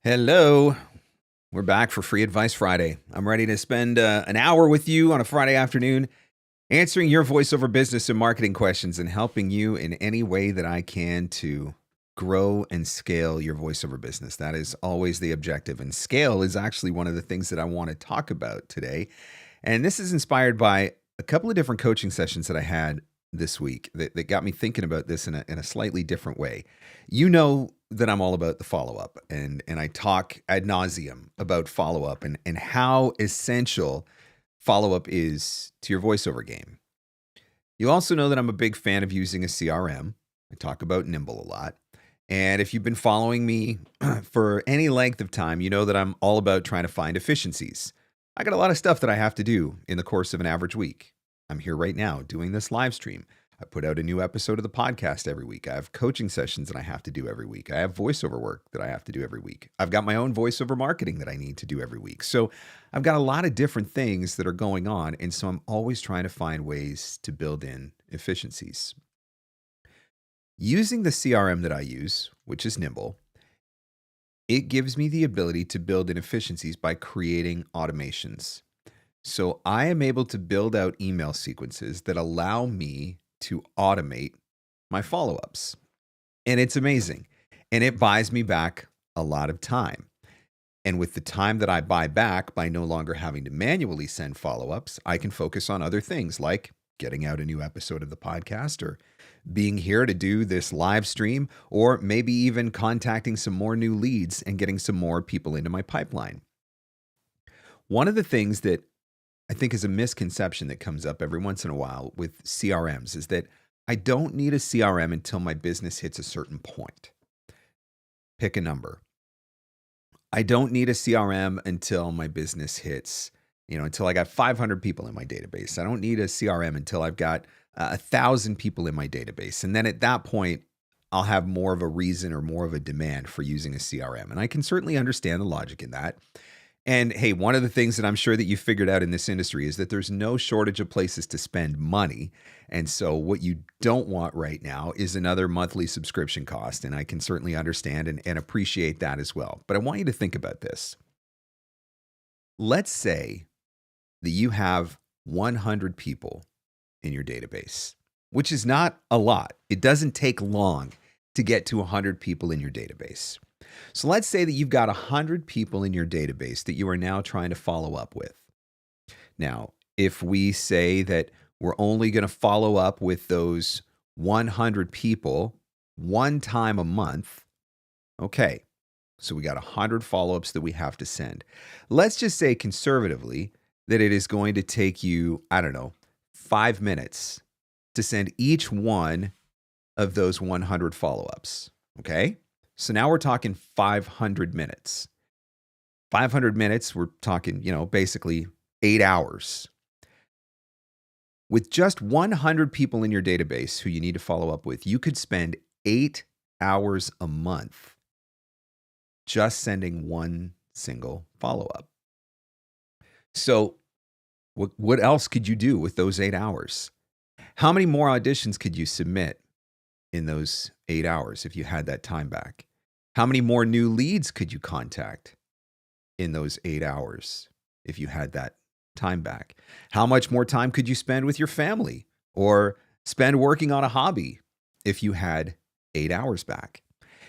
Hello. We're back for Free Advice Friday. I'm ready to spend an hour with you on a Friday afternoon answering your voiceover business and marketing questions and helping you in any way that I can to grow and scale your voiceover business. That is always the objective. And scale is actually one of the things that I want to talk about today. And this is inspired by a couple of different coaching sessions that I had this week that got me thinking about this in a slightly different way. You know that I'm all about the follow-up, and I talk ad nauseum about follow-up and how essential follow-up is to your voiceover game. You also know that I'm a big fan of using a CRM. I talk about Nimble a lot. And if you've been following me for any length of time, you know that I'm all about trying to find efficiencies. I got a lot of stuff that I have to do in the course of an average week. I'm here right now doing this live stream. I put out a new episode of the podcast every week. I have coaching sessions that I have to do every week. I have voiceover work that I have to do every week. I've got my own voiceover marketing that I need to do every week. So I've got a lot of different things that are going on. And so I'm always trying to find ways to build in efficiencies. Using the CRM that I use, which is Nimble, it gives me the ability to build in efficiencies by creating automations. So I am able to build out email sequences that allow me to automate my follow-ups. And it's amazing. And it buys me back a lot of time. And with the time that I buy back by no longer having to manually send follow-ups, I can focus on other things like getting out a new episode of the podcast or being here to do this live stream, or maybe even contacting some more new leads and getting some more people into my pipeline. One of the things that I think is a misconception that comes up every once in a while with CRMs is that I don't need a CRM until my business hits a certain point. Pick a number. I don't need a CRM until my business hits, until I got 500 people in my database. I don't need a CRM until I've got 1,000 people in my database. And then at that point, I'll have more of a reason or more of a demand for using a CRM. And I can certainly understand the logic in that. And hey, one of the things that I'm sure that you figured out in this industry is that there's no shortage of places to spend money. And so what you don't want right now is another monthly subscription cost. And I can certainly understand and appreciate that as well. But I want you to think about this. Let's say that you have 100 people in your database, which is not a lot. It doesn't take long to get to 100 people in your database. So let's say that you've got 100 people in your database that you are now trying to follow up with. Now, if we say that we're only going to follow up with those 100 people one time a month, okay, so we got 100 follow-ups that we have to send. Let's just say conservatively that it is going to take you, 5 minutes to send each one of those 100 follow-ups, okay? So now we're talking 500 minutes. 500 minutes, we're talking, basically 8 hours. With just 100 people in your database who you need to follow up with, you could spend 8 hours a month just sending one single follow-up. So what else could you do with those 8 hours? How many more auditions could you submit in those 8 hours if you had that time back? How many more new leads could you contact in those 8 hours if you had that time back? How much more time could you spend with your family or spend working on a hobby if you had 8 hours back?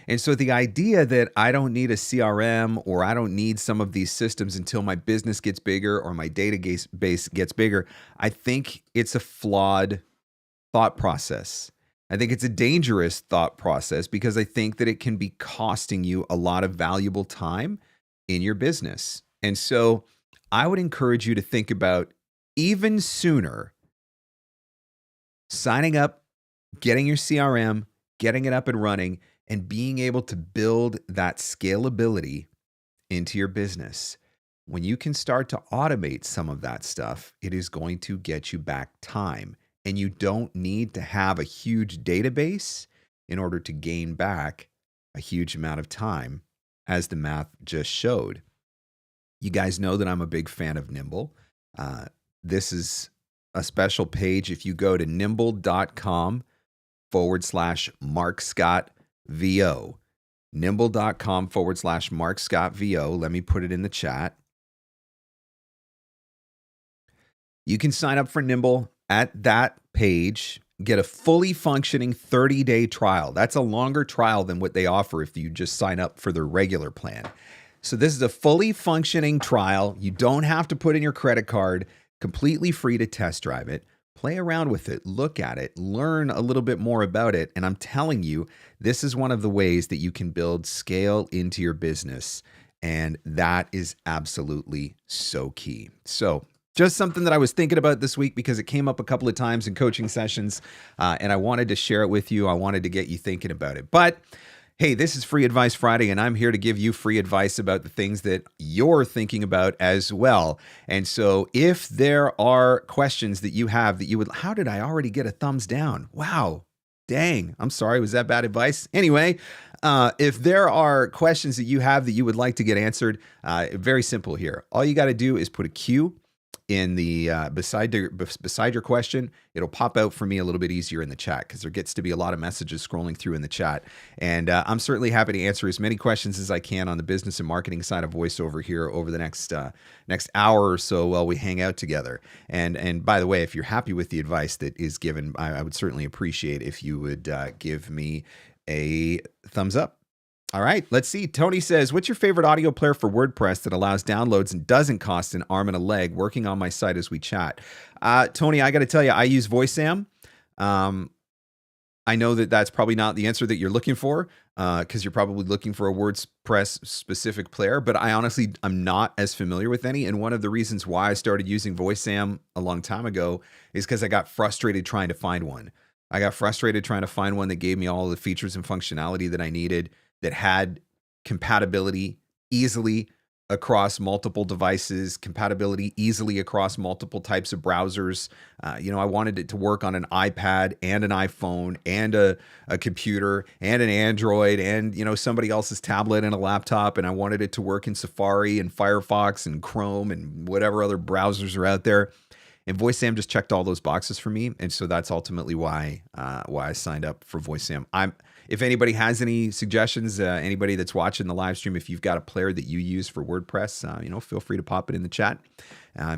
And so the idea that I don't need a CRM or I don't need some of these systems until my business gets bigger or my database gets bigger, I think it's a flawed thought process. I think it's a dangerous thought process because I think that it can be costing you a lot of valuable time in your business. And so I would encourage you to think about even sooner signing up, getting your CRM, getting it up and running, and being able to build that scalability into your business. When you can start to automate some of that stuff, it is going to get you back time. And you don't need to have a huge database in order to gain back a huge amount of time, as the math just showed. You guys know that I'm a big fan of Nimble. This is a special page. If you go to nimble.com/Marc Scott VO, nimble.com/Marc Scott VO. Let me put it in the chat. You can sign up for Nimble at that page, get a fully functioning 30-day trial. That's a longer trial than what they offer if you just sign up for their regular plan. So this is a fully functioning trial. You don't have to put in your credit card, completely free to test drive it. Play around with it, look at it, learn a little bit more about it. And I'm telling you, this is one of the ways that you can build scale into your business. And that is absolutely so key. So just something that I was thinking about this week because it came up a couple of times in coaching sessions, and I wanted to share it with you. I wanted to get you thinking about it. But hey, this is Free Advice Friday, and I'm here to give you free advice about the things that you're thinking about as well. And so if there are questions that you have that you would, how did I already get a thumbs down? Wow. Dang. I'm sorry. Was that bad advice? Anyway, if there are questions that you have that you would like to get answered, very simple here. All you got to do is put a Q in the beside your question. It'll pop out for me a little bit easier in the chat because there gets to be a lot of messages scrolling through in the chat. And I'm certainly happy to answer as many questions as I can on the business and marketing side of VoiceOver here over the next hour or so while we hang out together. And by the way, if you're happy with the advice that is given, I would certainly appreciate if you would give me a thumbs up. All right, let's see. Tony says, what's your favorite audio player for WordPress that allows downloads and doesn't cost an arm and a leg? Working on my site as we chat. Tony, I got to tell you, I use VoiceZam. I know that that's probably not the answer that you're looking for because you're probably looking for a WordPress specific player, but I'm not as familiar with any. And one of the reasons why I started using VoiceZam a long time ago is because I got frustrated trying to find one. I got frustrated trying to find one that gave me all the features and functionality that I needed, that had compatibility easily across multiple devices, compatibility easily across multiple types of browsers. I wanted it to work on an iPad and an iPhone and a computer and an Android and, somebody else's tablet and a laptop. And I wanted it to work in Safari and Firefox and Chrome and whatever other browsers are out there. And VoiceZam just checked all those boxes for me. And so that's ultimately why I signed up for VoiceZam. If anybody has any suggestions, anybody that's watching the live stream, if you've got a player that you use for WordPress, feel free to pop it in the chat.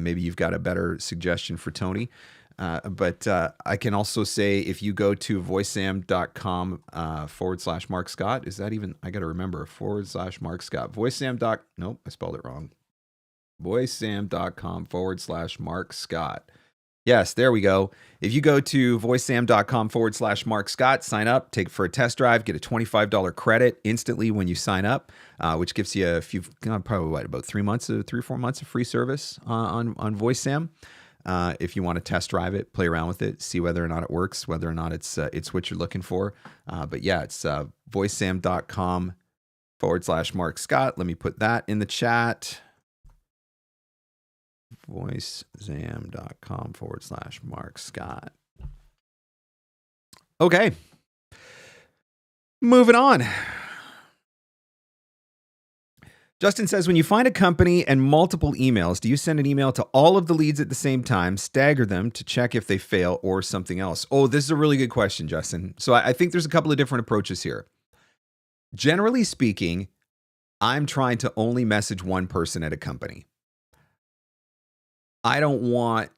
Maybe you've got a better suggestion for Tony. But I can also say if you go to voicezam.com /Marc Scott, is that even, I got to remember, /Marc Scott. Nope, I spelled it wrong. voicezam.com /Marc Scott. Yes, there we go. If you go to voicezam.com /Marc Scott, sign up, take it for a test drive, get a $25 credit instantly when you sign up, which gives you about 3 or 4 months of free service on VoiceZam. If you want to test drive it, play around with it, see whether or not it works, whether or not it's what you're looking for. But yeah, it's voicezam.com /Marc Scott. Let me put that in the chat. voicezam.com /Marc Scott. Okay. Moving on. Justin says, when you find a company and multiple emails, do you send an email to all of the leads at the same time, stagger them to check if they fail or something else? Oh, this is a really good question, Justin. So I think there's a couple of different approaches here. Generally speaking, I'm trying to only message one person at a company. I don't want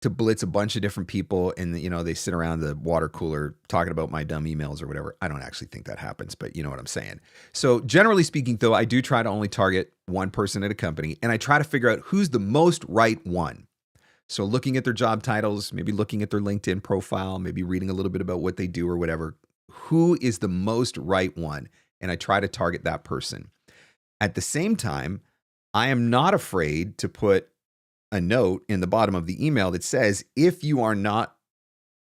to blitz a bunch of different people and, they sit around the water cooler talking about my dumb emails or whatever. I don't actually think that happens, but you know what I'm saying. So generally speaking, though, I do try to only target one person at a company, and I try to figure out who's the most right one. So looking at their job titles, maybe looking at their LinkedIn profile, maybe reading a little bit about what they do or whatever. Who is the most right one? And I try to target that person. At the same time, I am not afraid to put a note in the bottom of the email that says, if you are not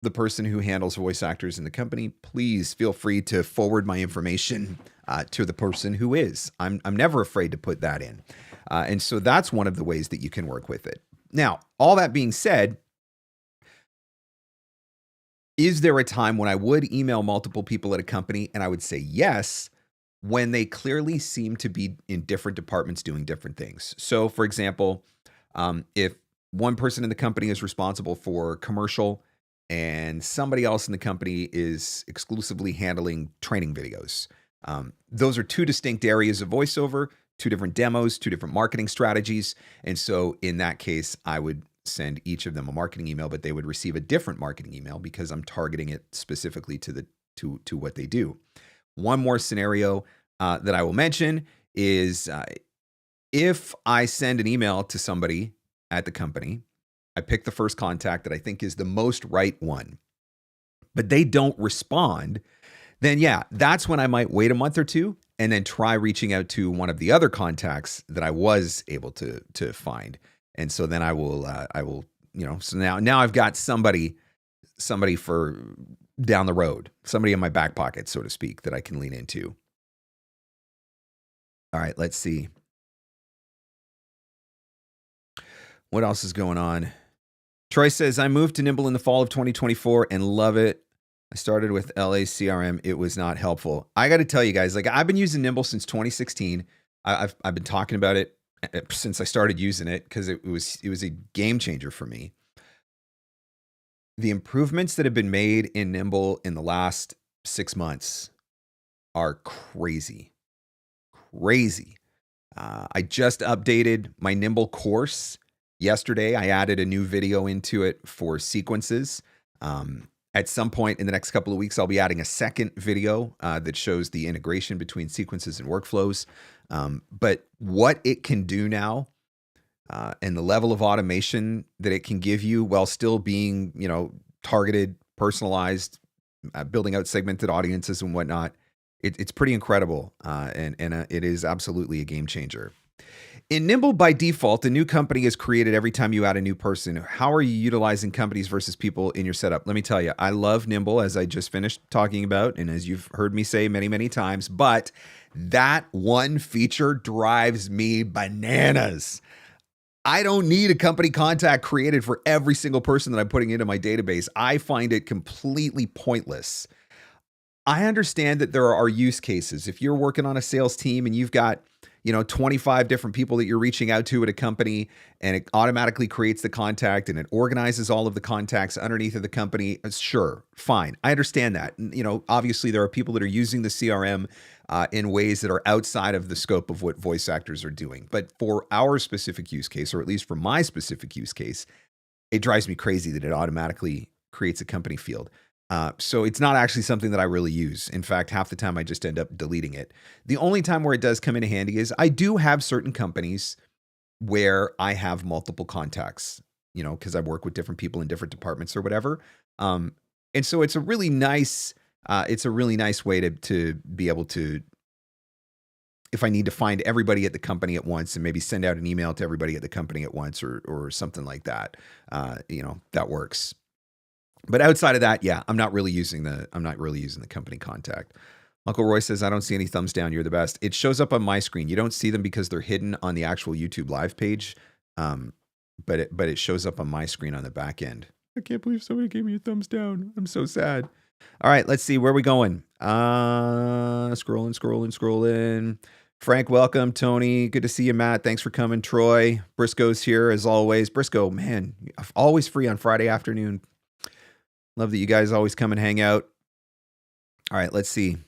the person who handles voice actors in the company, please feel free to forward my information to the person who is. I'm never afraid to put that in. And so that's one of the ways that you can work with it. Now, all that being said, is there a time when I would email multiple people at a company? And I would say yes, when they clearly seem to be in different departments doing different things. So for example, if one person in the company is responsible for commercial and somebody else in the company is exclusively handling training videos, Those are two distinct areas of voiceover, two different demos, two different marketing strategies. And so in that case, I would send each of them a marketing email, but they would receive a different marketing email because I'm targeting it specifically to what they do. One more scenario that I will mention is if I send an email to somebody at the company, I pick the first contact that I think is the most right one, but they don't respond, then yeah, that's when I might wait a month or two and then try reaching out to one of the other contacts that I was able to find. And so then I will, so now I've got somebody for down the road, somebody in my back pocket, so to speak, that I can lean into. All right, let's see. What else is going on? Troy says, I moved to Nimble in the fall of 2024 and love it. I started with LA CRM. It was not helpful. I got to tell you guys, like I've been using Nimble since 2016. I've been talking about it since I started using it because it was a game changer for me. The improvements that have been made in Nimble in the last 6 months are crazy. I just updated my Nimble course yesterday. I added a new video into it for sequences. At some point in the next couple of weeks, I'll be adding a second video that shows the integration between sequences and workflows. But what it can do now and the level of automation that it can give you while still being, targeted, personalized, building out segmented audiences and whatnot, it's pretty incredible. And it is absolutely a game changer. In Nimble, by default, a new company is created every time you add a new person. How are you utilizing companies versus people in your setup? Let me tell you, I love Nimble, as I just finished talking about, and as you've heard me say many, many times, but that one feature drives me bananas. I don't need a company contact created for every single person that I'm putting into my database. I find it completely pointless. I understand that there are use cases. If you're working on a sales team and you've got 25 different people that you're reaching out to at a company, and it automatically creates the contact and it organizes all of the contacts underneath of the company. Sure, fine. I understand that. Obviously there are people that are using the CRM in ways that are outside of the scope of what voice actors are doing. But for our specific use case, or at least for my specific use case, it drives me crazy that it automatically creates a company field. So it's not actually something that I really use. In fact, half the time I just end up deleting it. The only time where it does come in handy is I do have certain companies where I have multiple contacts, because I work with different people in different departments or whatever. And so it's a really nice way to be able to, if I need to find everybody at the company at once and maybe send out an email to everybody at the company at once or something like that, that works. But outside of that, yeah, I'm not really using the company contact. Uncle Roy says, I don't see any thumbs down. You're the best. It shows up on my screen. You don't see them because they're hidden on the actual YouTube live page. But it shows up on my screen on the back end. I can't believe somebody gave me a thumbs down. I'm so sad. All right, let's see. Where are we going? Scrolling. Frank, welcome. Tony, good to see you. Matt, thanks for coming. Troy, Briscoe's here as always. Briscoe, man, always free on Friday afternoon. Love that you guys always come and hang out. All right, let's see.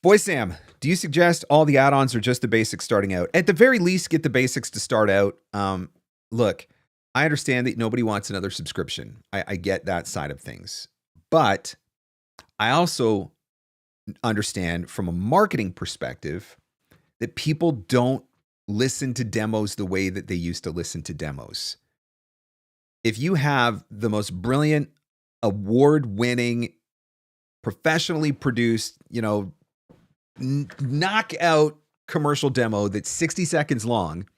VoiceZam, do you suggest all the add-ons or just the basics starting out? At the very least, get the basics to start out. Look, I understand that nobody wants another subscription. I get that side of things. But I also understand from a marketing perspective that people don't listen to demos the way that they used to listen to demos. If you have the most brilliant, award-winning, professionally produced, knockout commercial demo that's 60 seconds long,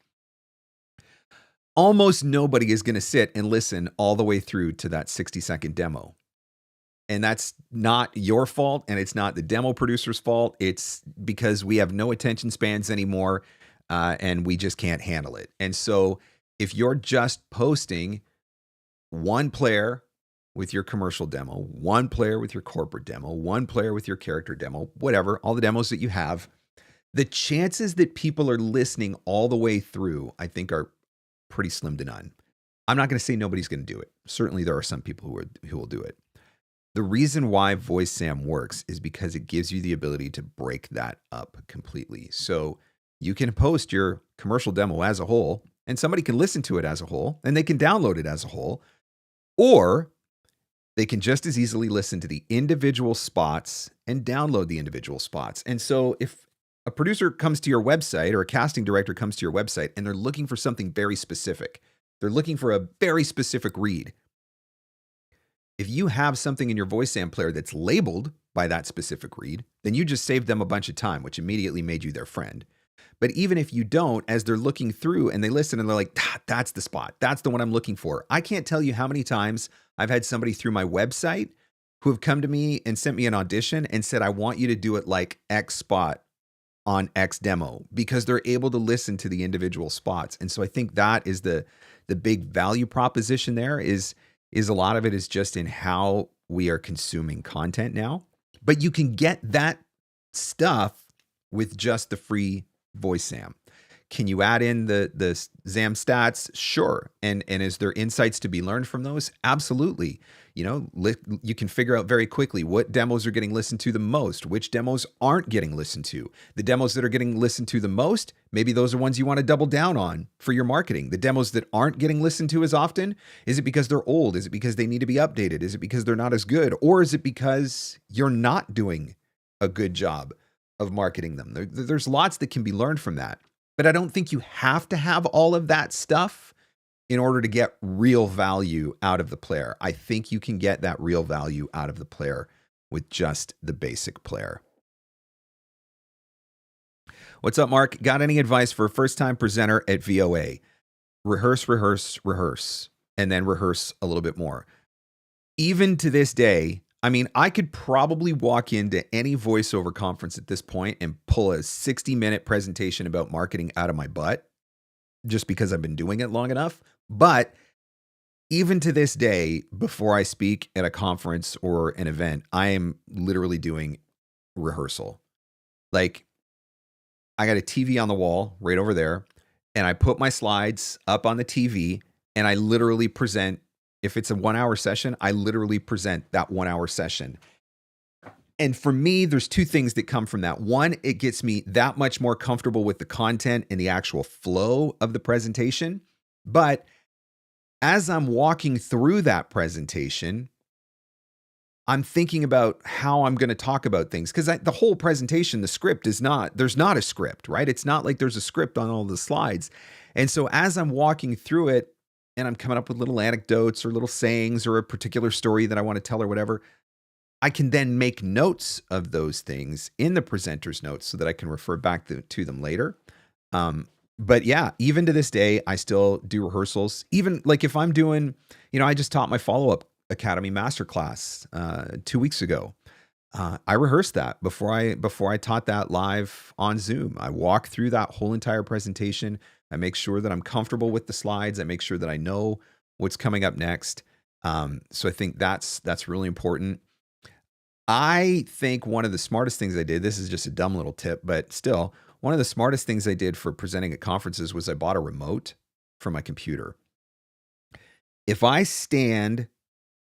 almost nobody is going to sit and listen all the way through to that 60-second demo. And that's not your fault, and it's not the demo producer's fault. It's because we have no attention spans anymore, and we just can't handle it. And so if you're just posting one player with your commercial demo, one player with your corporate demo, one player with your character demo, whatever, all the demos that you have, the chances that people are listening all the way through, I think, are pretty slim to none. I'm not going to say nobody's going to do it. Certainly there are some people who will do it. The reason why VoiceZam works is because it gives you the ability to break that up completely. So you can post your commercial demo as a whole, and somebody can listen to it as a whole, and they can download it as a whole, or they can just as easily listen to the individual spots and download the individual spots. And so if a producer comes to your website or a casting director comes to your website and they're looking for something very specific, they're looking for a very specific read. If you have something in your VoiceZam player that's labeled by that specific read, then you just saved them a bunch of time, which immediately made you their friend. But even if you don't, as they're looking through and they listen and they're like, that's the spot. That's the one I'm looking for. I can't tell you how many times I've had somebody through my website who have come to me and sent me an audition and said, I want you to do it like X spot on X demo, because they're able to listen to the individual spots. And so I think that is the big value proposition there is a lot of it is just in how we are consuming content now. But you can get that stuff with just the free VoiceZam. Can you add in the ZAM stats? Sure. And is there insights to be learned from those? Absolutely. You can figure out very quickly what demos are getting listened to the most, which demos aren't getting listened to. The demos that are getting listened to the most, maybe those are ones you want to double down on for your marketing. The demos that aren't getting listened to as often, is it because they're old? Is it because they need to be updated? Is it because they're not as good? Or is it because you're not doing a good job of marketing them? There's lots that can be learned from that. But I don't think you have to have all of that stuff in order to get real value out of the player. I think you can get that real value out of the player with just the basic player. What's up, Mark? Got any advice for a first-time presenter at VOA? Rehearse, rehearse, rehearse, and then rehearse a little bit more. Even to this day, I mean, I could probably walk into any voiceover conference at this point and pull a 60-minute presentation about marketing out of my butt just because I've been doing it long enough. But even to this day, before I speak at a conference or an event, I am literally doing rehearsal. Like, I got a TV on the wall right over there, and I put my slides up on the TV, and I literally present. If it's a 1-hour session, I literally present that 1-hour session. And for me, there's two things that come from that. One, it gets me that much more comfortable with the content and the actual flow of the presentation. But as I'm walking through that presentation, I'm thinking about how I'm going to talk about things. Because the whole presentation, the script there's not a script, right? It's not like there's a script on all the slides. And so as I'm walking through it, and I'm coming up with little anecdotes or little sayings or a particular story that I want to tell or whatever, I can then make notes of those things in the presenter's notes so that I can refer back to them later. But yeah, even to this day, I still do rehearsals. Even like if I'm doing, I just taught my follow-up Academy Masterclass 2 weeks ago. I rehearsed that before I taught that live on Zoom. I walk through that whole entire presentation. I make sure that I'm comfortable with the slides. I make sure that I know what's coming up next. So I think that's really important. I think one of the smartest things I did, this is just a dumb little tip, but still, one of the smartest things I did for presenting at conferences was I bought a remote for my computer. If I stand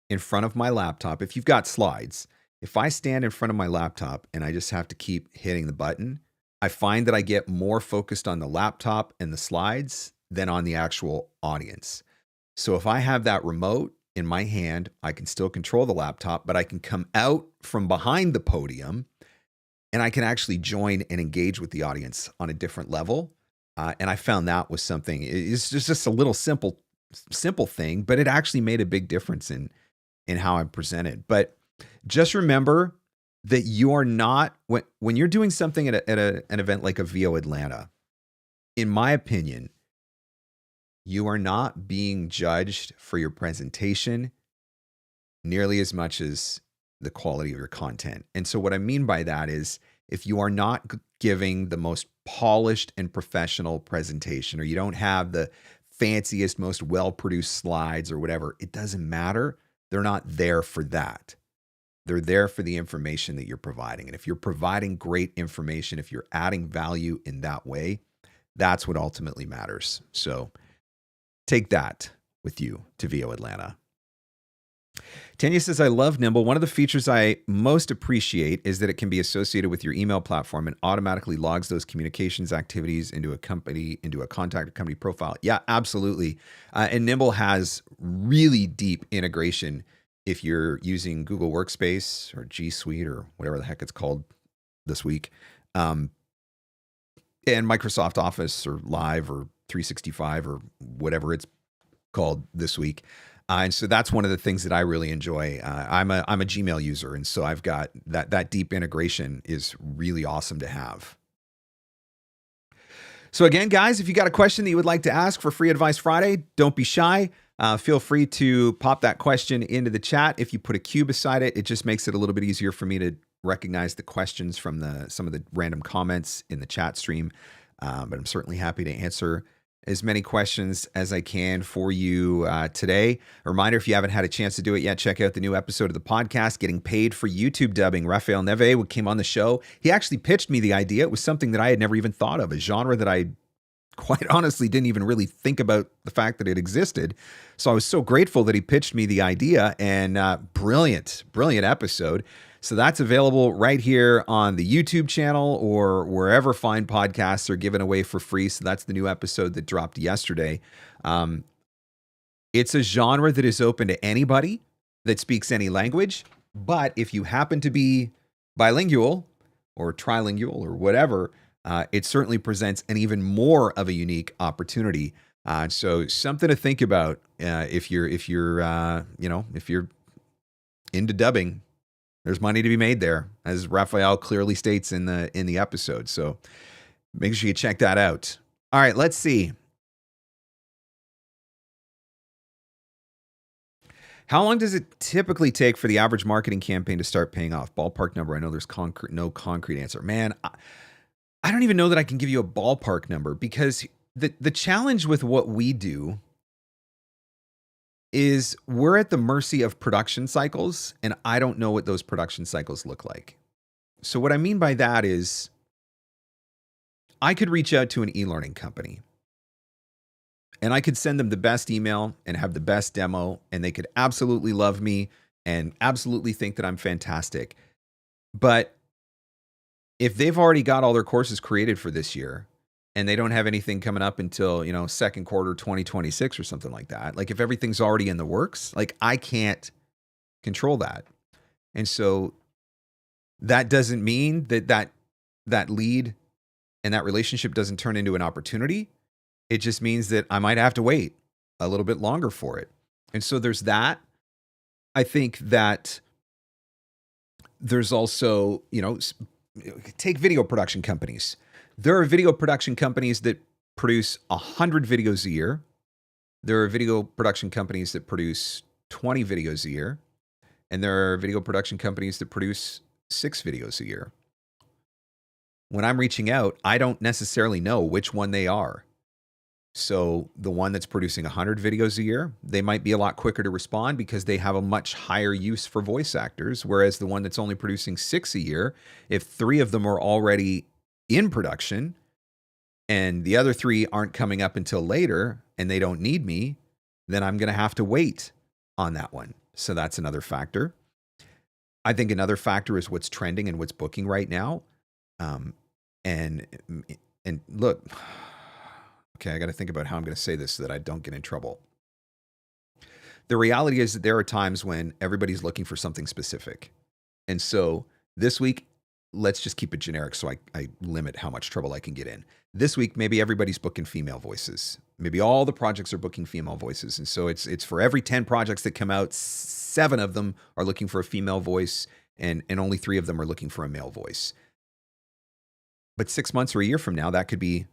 in front of my laptop, if you've got slides, if I stand in front of my laptop and I just have to keep hitting the button, I find that I get more focused on the laptop and the slides than on the actual audience. So if I have that remote in my hand, I can still control the laptop, but I can come out from behind the podium and I can actually join and engage with the audience on a different level. And I found that was something, it's just a little simple thing, but it actually made a big difference in how I presented. But just remember that you are not, when you're doing something at an event like a VO Atlanta, in my opinion, you are not being judged for your presentation nearly as much as the quality of your content. And so what I mean by that is if you are not giving the most polished and professional presentation, or you don't have the fanciest, most well-produced slides or whatever, it doesn't matter. They're not there for that. They're there for the information that you're providing. And if you're providing great information, if you're adding value in that way, that's what ultimately matters. So take that with you to VO Atlanta. Tanya says, I love Nimble. One of the features I most appreciate is that it can be associated with your email platform and automatically logs those communications activities into a contact company profile. Yeah, absolutely. And Nimble has really deep integration if you're using Google Workspace or G Suite or whatever the heck it's called this week, and Microsoft Office or Live or 365 or whatever it's called this week. And so that's one of the things that I really enjoy. I'm a Gmail user, and so I've got that deep integration is really awesome to have. So again, guys, if you got a question that you would like to ask for Free Advice Friday, don't be shy. Feel free to pop that question into the chat. If you put a Q beside it, it just makes it a little bit easier for me to recognize the questions from some of the random comments in the chat stream. But I'm certainly happy to answer as many questions as I can for you today. A reminder, if you haven't had a chance to do it yet, check out the new episode of the podcast, Getting Paid for YouTube Dubbing. Rafael Neve came on the show. He actually pitched me the idea. It was something that I had never even thought of, a genre that I quite honestly didn't even really think about the fact that it existed. So I was so grateful that he pitched me the idea, and brilliant episode. So that's available right here on the YouTube channel or wherever fine podcasts are given away for free. So that's the new episode that dropped yesterday. It's a genre that is open to anybody that speaks any language. But if you happen to be bilingual or trilingual or whatever, it certainly presents an even more of a unique opportunity. So something to think about if you're into dubbing. There's money to be made there, as Rafael clearly states in the episode. So make sure you check that out. All right, let's see. How long does it typically take for the average marketing campaign to start paying off? Ballpark number. I know there's no concrete answer. Man, I don't even know that I can give you a ballpark number, because the challenge with what we do is we're at the mercy of production cycles, and I don't know what those production cycles look like. So what I mean by that is I could reach out to an e-learning company and I could send them the best email and have the best demo, and they could absolutely love me and absolutely think that I'm fantastic. But if they've already got all their courses created for this year and they don't have anything coming up until, second quarter 2026 or something like that, like if everything's already in the works, like I can't control that. And so that doesn't mean that lead and that relationship doesn't turn into an opportunity. It just means that I might have to wait a little bit longer for it. And so there's that. I think that there's also, take video production companies. There are video production companies that produce 100 videos a year. There are video production companies that produce 20 videos a year. And there are video production companies that produce 6 videos a year. When I'm reaching out, I don't necessarily know which one they are. So the one that's producing 100 videos a year, they might be a lot quicker to respond because they have a much higher use for voice actors. Whereas the one that's only producing 6 a year, if 3 of them are already in production and the other 3 aren't coming up until later and they don't need me, then I'm going to have to wait on that one. So that's another factor. I think another factor is what's trending and what's booking right now. And look, okay, I got to think about how I'm going to say this so that I don't get in trouble. The reality is that there are times when everybody's looking for something specific. And so this week, let's just keep it generic so I limit how much trouble I can get in. This week, maybe everybody's booking female voices. Maybe all the projects are booking female voices. And so it's for every 10 projects that come out, 7 of them are looking for a female voice and only 3 of them are looking for a male voice. But 6 months or a year from now, that could be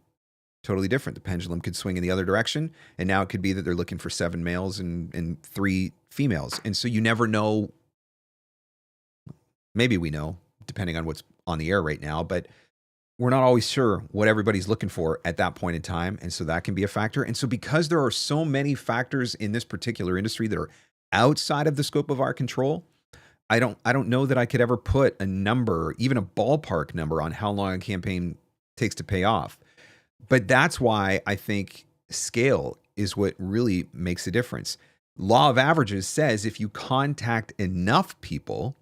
totally different. The pendulum could swing in the other direction. And now it could be that they're looking for 7 males and 3 females. And so you never know. Maybe we know, depending on what's on the air right now, but we're not always sure what everybody's looking for at that point in time. And so that can be a factor. And so because there are so many factors in this particular industry that are outside of the scope of our control, I don't know that I could ever put a number, even a ballpark number, on how long a campaign takes to pay off. But that's why I think scale is what really makes a difference. Law of averages says if you contact enough people,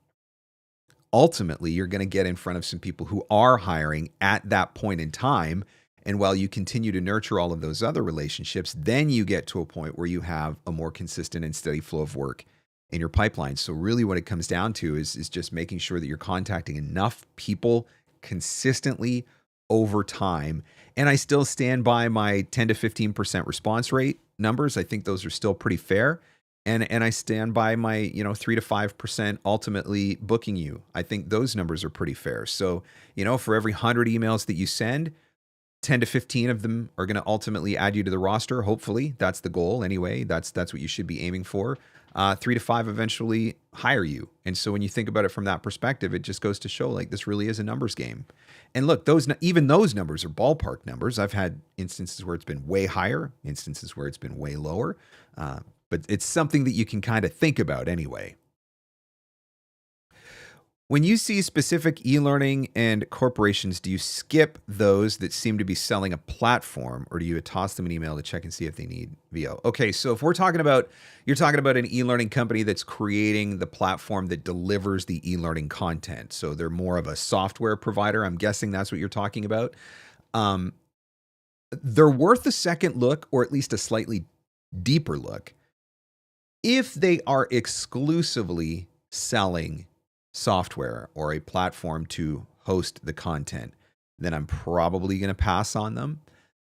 ultimately you're going to get in front of some people who are hiring at that point in time. And while you continue to nurture all of those other relationships, then you get to a point where you have a more consistent and steady flow of work in your pipeline. So really what it comes down to is just making sure that you're contacting enough people consistently over time. And I still stand by my 10 to 15% response rate numbers. I think those are still pretty fair. And I stand by my 3 to 5% ultimately booking you. I think those numbers are pretty fair. So, for every 100 emails that you send, 10 to 15 of them are going to ultimately add you to the roster. Hopefully, that's the goal anyway. That's what you should be aiming for. 3 to 5 eventually hire you. And so when you think about it from that perspective, it just goes to show like this really is a numbers game. And look, even those numbers are ballpark numbers. I've had instances where it's been way higher, instances where it's been way lower. But it's something that you can kind of think about anyway. When you see specific e-learning and corporations, do you skip those that seem to be selling a platform, or do you toss them an email to check and see if they need VO? Okay, so if you're talking about an e-learning company that's creating the platform that delivers the e-learning content, so they're more of a software provider, I'm guessing that's what you're talking about. They're worth a second look, or at least a slightly deeper look, if they are exclusively selling software or a platform to host the content. Then I'm probably going to pass on them.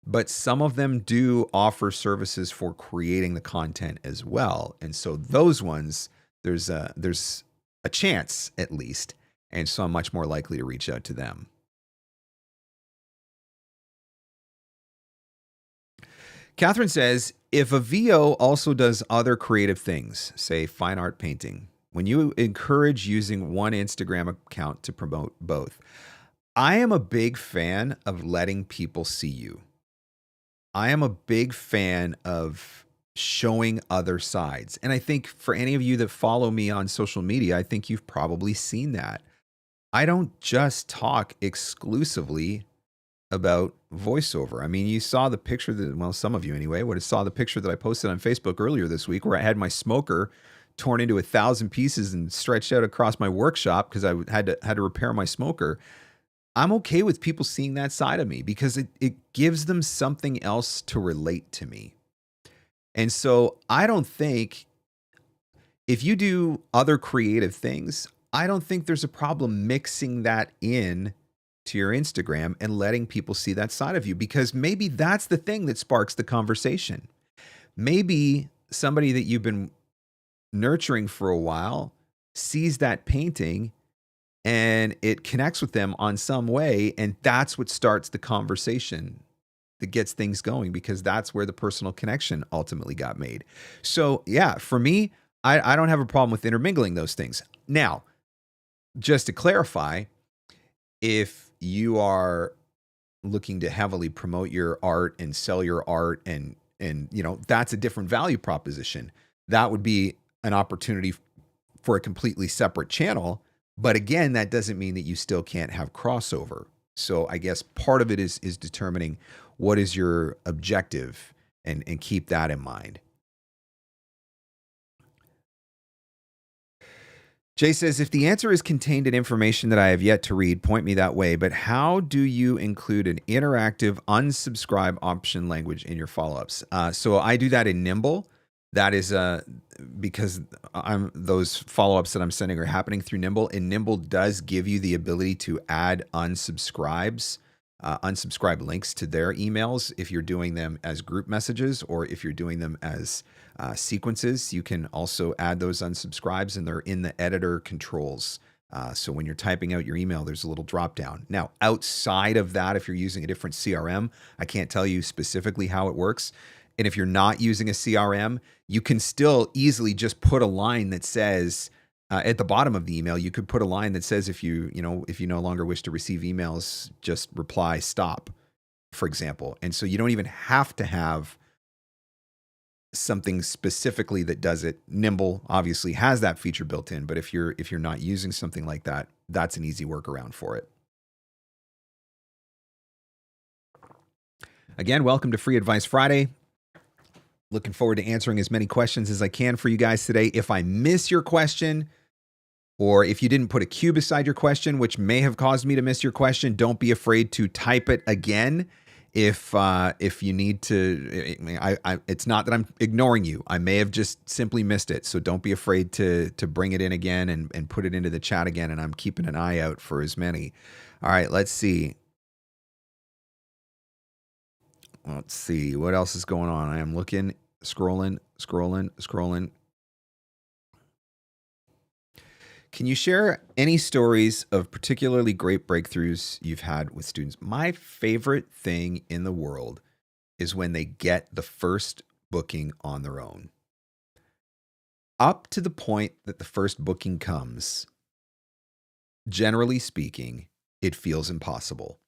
But some of them do offer services for creating the content as well. And so those ones, there's a chance at least. And so I'm much more likely to reach out to them. Catherine says, if a VO also does other creative things, say fine art painting, when you encourage using one Instagram account to promote both, I am a big fan of letting people see you. I am a big fan of showing other sides. And I think for any of you that follow me on social media, I think you've probably seen that. I don't just talk exclusively about voiceover. I mean, you saw the picture some of you anyway, saw the picture that I posted on Facebook earlier this week where I had my smoker torn into 1,000 pieces and stretched out across my workshop because I had to repair my smoker. I'm okay with people seeing that side of me because it gives them something else to relate to me. And so I don't think if you do other creative things, I don't think there's a problem mixing that in to your Instagram and letting people see that side of you, because maybe that's the thing that sparks the conversation. Maybe somebody that you've been nurturing for a while sees that painting and it connects with them on some way, and that's what starts the conversation that gets things going, because that's where the personal connection ultimately got made. So yeah, for me, I don't have a problem with intermingling those things. Now, just to clarify, if you are looking to heavily promote your art and sell your art and that's a different value proposition, that would be an opportunity for a completely separate channel. But again, that doesn't mean that you still can't have crossover. So I guess part of it is determining what is your objective and keep that in mind. Jay says, if the answer is contained in information that I have yet to read, point me that way. But how do you include an interactive unsubscribe option language in your follow-ups? So I do that in Nimble. That is because those follow-ups that I'm sending are happening through Nimble. And Nimble does give you the ability to add unsubscribe links to their emails if you're doing them as group messages, or if you're doing them as sequences. You can also add those unsubscribes, and they're in the editor controls. So when you're typing out your email, there's a little drop down. Now, outside of that, if you're using a different CRM, I can't tell you specifically how it works. And if you're not using a CRM, you can still easily just put a line that says, at the bottom of the email, you could put a line that says, if you no longer wish to receive emails, just reply stop, for example. And so you don't even have to have something specifically that does it. Nimble obviously has that feature built in, but if you're not using something like that, that's an easy workaround for it. Again, welcome to Free Advice Friday. Looking forward to answering as many questions as I can for you guys today. If I miss your question, or if you didn't put a Q beside your question, which may have caused me to miss your question, don't be afraid to type it again. If you need to, it's not that I'm ignoring you. I may have just simply missed it. So don't be afraid to bring it in again and put it into the chat again. And I'm keeping an eye out for as many. All right, let's see. Let's see what else is going on. I am looking, scrolling. Can you share any stories of particularly great breakthroughs you've had with students? My favorite thing in the world is when they get the first booking on their own. Up to the point that the first booking comes, generally speaking, it feels impossible.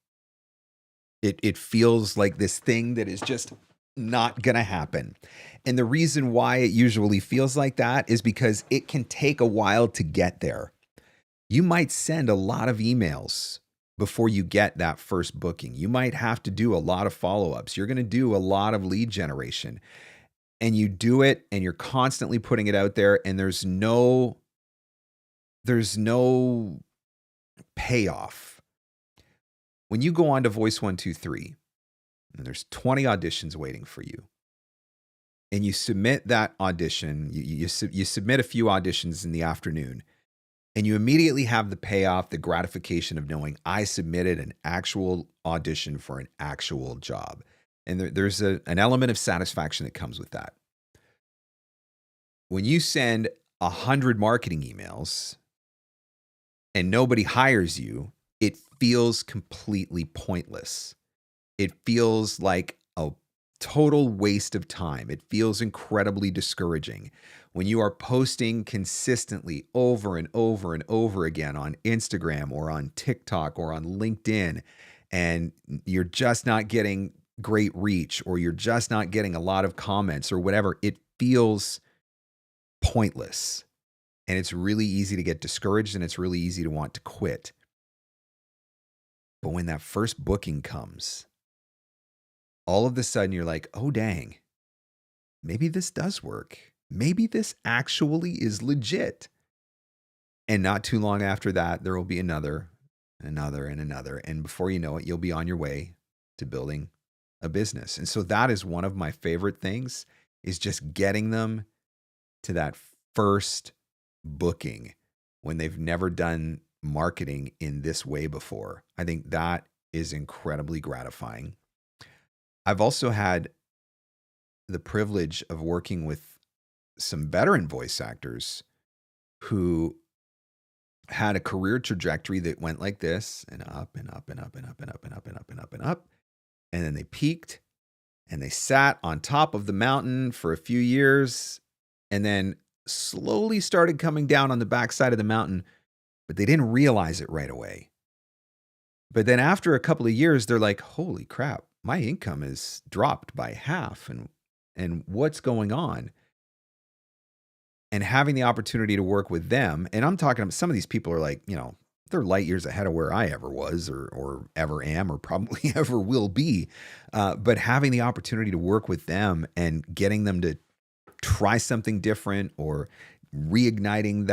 It feels like this thing that is just not going to happen. And the reason why it usually feels like that is because it can take a while to get there. You might send a lot of emails before you get that first booking. You might have to do a lot of follow-ups. You're going to do a lot of lead generation. And you do it and you're constantly putting it out there, and there's no payoff. When you go on to Voice123, and there's 20 auditions waiting for you, and you submit that audition, you submit a few auditions in the afternoon, and you immediately have the payoff, the gratification of knowing I submitted an actual audition for an actual job. And there's an element of satisfaction that comes with that. When you send 100 marketing emails and nobody hires you, it feels completely pointless. It feels like a total waste of time. It feels incredibly discouraging. When you are posting consistently over and over and over again on Instagram or on TikTok or on LinkedIn, and you're just not getting great reach, or you're just not getting a lot of comments or whatever, it feels pointless. And it's really easy to get discouraged, and it's really easy to want to quit. But when that first booking comes, all of a sudden you're like, oh, dang, maybe this does work. Maybe this actually is legit. And not too long after that, there will be another. And before you know it, you'll be on your way to building a business. And so that is one of my favorite things, is just getting them to that first booking when they've never done marketing in this way before. I think that is incredibly gratifying. I've also had the privilege of working with some veteran voice actors who had a career trajectory that went like this, and up and up and up and up and up and up and up and up and up. And then they peaked and they sat on top of the mountain for a few years, and then slowly started coming down on the backside of the mountain, but they didn't realize it right away. But then after a couple of years, they're like, holy crap, my income is dropped by half, and what's going on? And having the opportunity to work with them, and I'm talking about some of these people are like, they're light years ahead of where I ever was or ever am or probably ever will be. But having the opportunity to work with them and getting them to try something different, or reigniting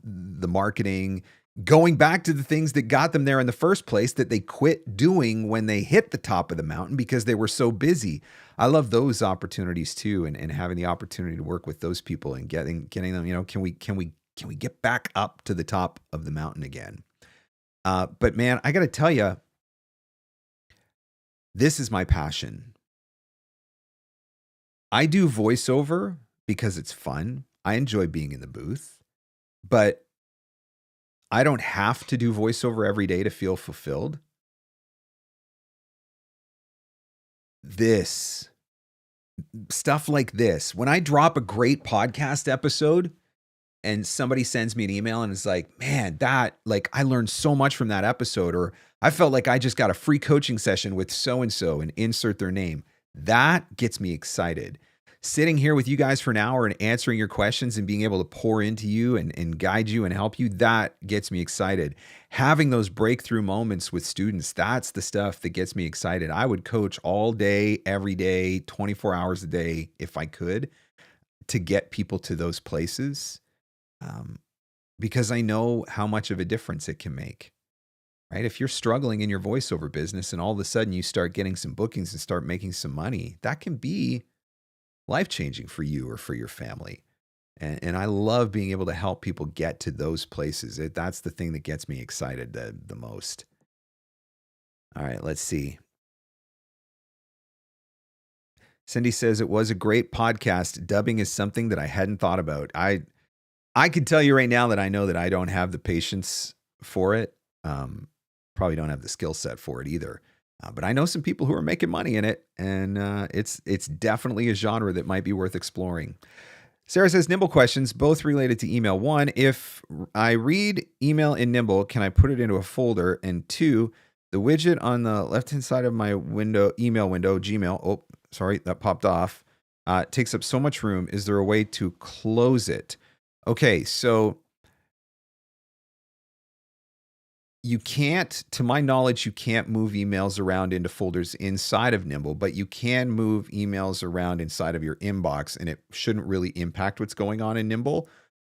the marketing, going back to the things that got them there in the first place that they quit doing when they hit the top of the mountain because they were so busy. I love those opportunities too, and having the opportunity to work with those people and getting them, can we get back up to the top of the mountain again? But man, I got to tell you, this is my passion. I do voiceover because it's fun. I enjoy being in the booth, but I don't have to do voiceover every day to feel fulfilled. This stuff like this, when I drop a great podcast episode and somebody sends me an email and is like, man, I learned so much from that episode, or I felt like I just got a free coaching session with so-and-so, and insert their name. That gets me excited. sitting here with you guys for an hour and answering your questions and being able to pour into you and guide you and help you, that gets me excited. Having those breakthrough moments with students, that's the stuff that gets me excited. I would coach all day, every day, 24 hours a day if I could, to get people to those places, because I know how much of a difference it can make. Right? If you're struggling in your voiceover business and all of a sudden you start getting some bookings and start making some money, that can be life-changing for you or for your family. And I love being able to help people get to those places. That's the thing that gets me excited the most. All right, let's see. Cindy says, it was a great podcast. Dubbing is something that I hadn't thought about. I can tell you right now that I know that I don't have the patience for it. Probably don't have the skill set for it either. But I know some people who are making money in it, and it's definitely a genre that might be worth exploring. Sarah says, Nimble questions, both related to email. One, if I read email in Nimble, can I put it into a folder? And two, the widget on the left-hand side of my email window, Gmail, oh, sorry, that popped off, takes up so much room. Is there a way to close it? Okay, so you can't, to my knowledge, you can't move emails around into folders inside of Nimble, but you can move emails around inside of your inbox, and it shouldn't really impact what's going on in Nimble.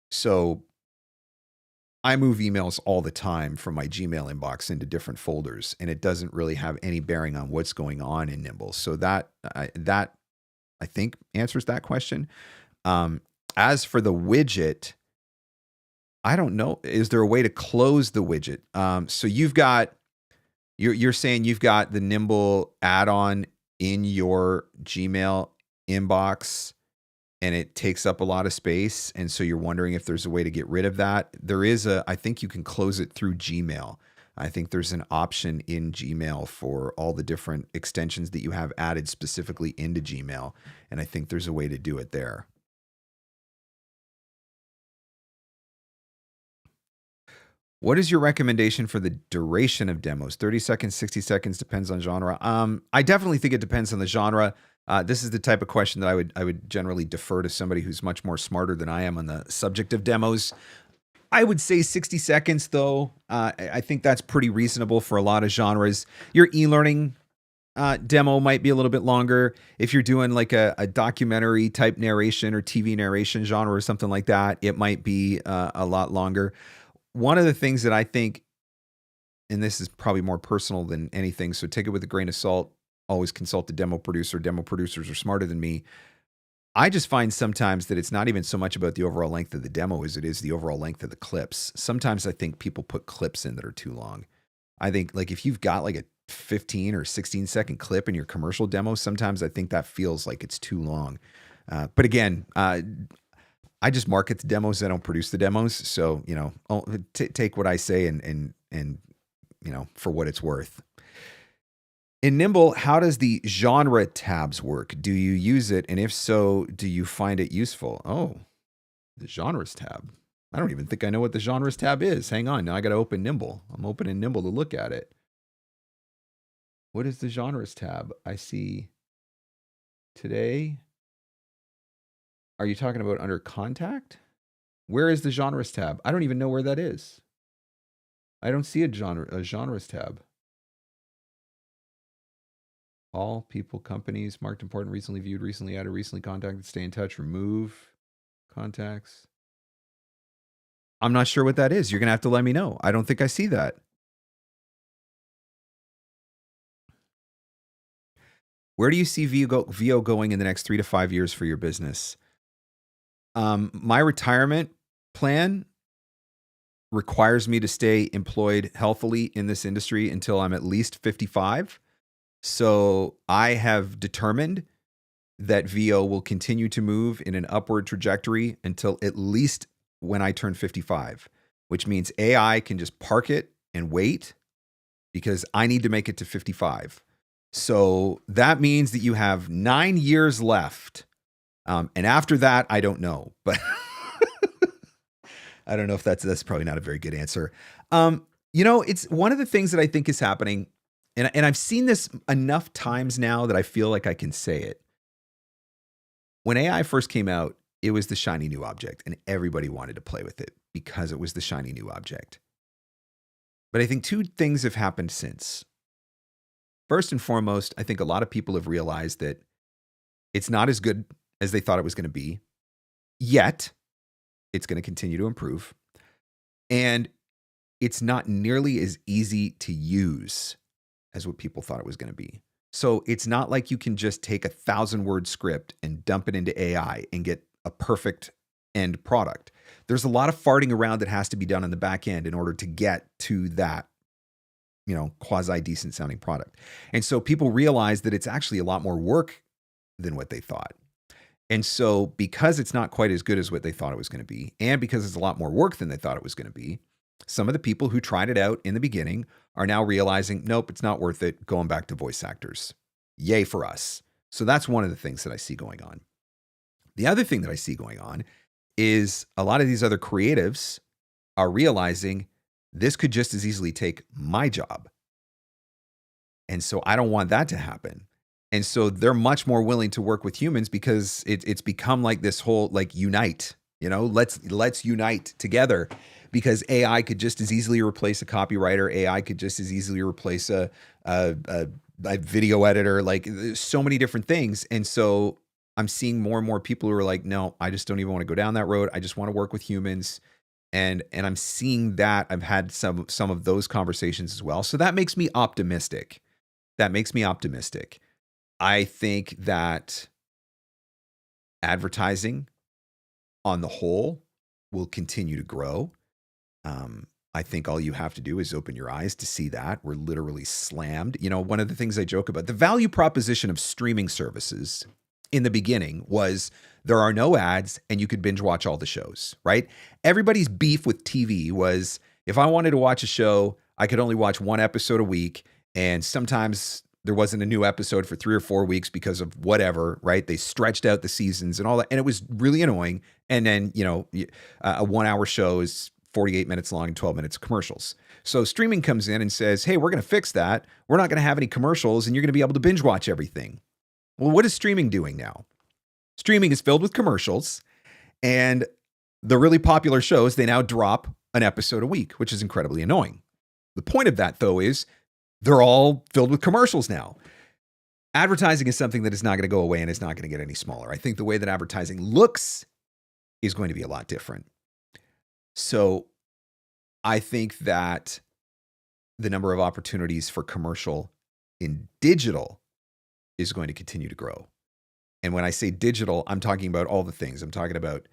So I move emails all the time from my Gmail inbox into different folders, and it doesn't really have any bearing on what's going on in Nimble. So that I think answers that question. As for the widget, I don't know. Is there a way to close the widget? So you're saying you've got the Nimble add-on in your Gmail inbox and it takes up a lot of space. And so you're wondering if there's a way to get rid of that. I think you can close it through Gmail. I think there's an option in Gmail for all the different extensions that you have added specifically into Gmail. And I think there's a way to do it there. What is your recommendation for the duration of demos? 30 seconds, 60 seconds, depends on genre. I definitely think it depends on the genre. This is the type of question that I would generally defer to somebody who's much more smarter than I am on the subject of demos. I would say 60 seconds, though. I think that's pretty reasonable for a lot of genres. Your e-learning demo might be a little bit longer. If you're doing like a documentary type narration or TV narration genre or something like that, it might be a lot longer. One of the things that I think, and this is probably more personal than anything, so take it with a grain of salt, always consult the demo producer. Demo producers are smarter than me. I just find sometimes that it's not even so much about the overall length of the demo as it is the overall length of the clips. Sometimes I think people put clips in that are too long. I think like if you've got like a 15 or 16 second clip in your commercial demo, sometimes I think that feels like it's too long. But again, I just market the demos. I don't produce the demos. So, take what I say and for what it's worth. In Nimble, how does the genre tabs work? Do you use it? And if so, do you find it useful? Oh, the genres tab. I don't even think I know what the genres tab is. Hang on. Now I got to open Nimble. I'm opening Nimble to look at it. What is the genres tab? I see today. Are you talking about under contact? Where is the genres tab? I don't even know where that is. I don't see a genres tab. All people, companies, marked important, recently viewed, recently added, recently contacted, stay in touch, remove contacts. I'm not sure what that is. You're going to have to let me know. I don't think I see that. Where do you see VO going in the next 3 to 5 years for your business? My retirement plan requires me to stay employed healthily in this industry until I'm at least 55. So I have determined that VO will continue to move in an upward trajectory until at least when I turn 55, which means AI can just park it and wait because I need to make it to 55. So that means that you have 9 years left. And after that, I don't know, but I don't know if that's probably not a very good answer. It's one of the things that I think is happening, and I've seen this enough times now that I feel like I can say it. When AI first came out, it was the shiny new object, and everybody wanted to play with it because it was the shiny new object. But I think two things have happened since. First and foremost, I think a lot of people have realized that it's not as good as they thought it was going to be, yet it's going to continue to improve. And it's not nearly as easy to use as what people thought it was going to be. So it's not like you can just take 1,000-word script and dump it into AI and get a perfect end product. There's a lot of farting around that has to be done on the back end in order to get to that, quasi-decent sounding product. And so people realize that it's actually a lot more work than what they thought. And so because it's not quite as good as what they thought it was going to be, and because it's a lot more work than they thought it was going to be, some of the people who tried it out in the beginning are now realizing, nope, it's not worth it, going back to voice actors. Yay for us. So that's one of the things that I see going on. The other thing that I see going on is a lot of these other creatives are realizing this could just as easily take my job. And so I don't want that to happen. And so they're much more willing to work with humans because it's become like this whole unite, let's unite together, because AI could just as easily replace a copywriter. AI could just as easily replace a video editor, like so many different things. And so I'm seeing more and more people who are like, no, I just don't even want to go down that road. I just want to work with humans. And I'm seeing that. I've had some of those conversations as well. So that makes me optimistic. I think that advertising on the whole will continue to grow. I think all you have to do is open your eyes to see that. We're literally slammed. One of the things I joke about, the value proposition of streaming services in the beginning was there are no ads and you could binge watch all the shows, right? Everybody's beef with TV was if I wanted to watch a show, I could only watch one episode a week. And sometimes there wasn't a new episode for 3 or 4 weeks because of whatever, right? They stretched out the seasons and all that. And it was really annoying. And then, a 1-hour show is 48 minutes long and 12 minutes of commercials. So streaming comes in and says, hey, we're going to fix that. We're not going to have any commercials and you're going to be able to binge watch everything. Well, what is streaming doing now? Streaming is filled with commercials, and the really popular shows, they now drop an episode a week, which is incredibly annoying. The point of that, though, is they're all filled with commercials now. Advertising is something that is not going to go away and it's not going to get any smaller. I think the way that advertising looks is going to be a lot different. So I think that the number of opportunities for commercial in digital is going to continue to grow. And when I say digital, I'm talking about all the things. I'm talking about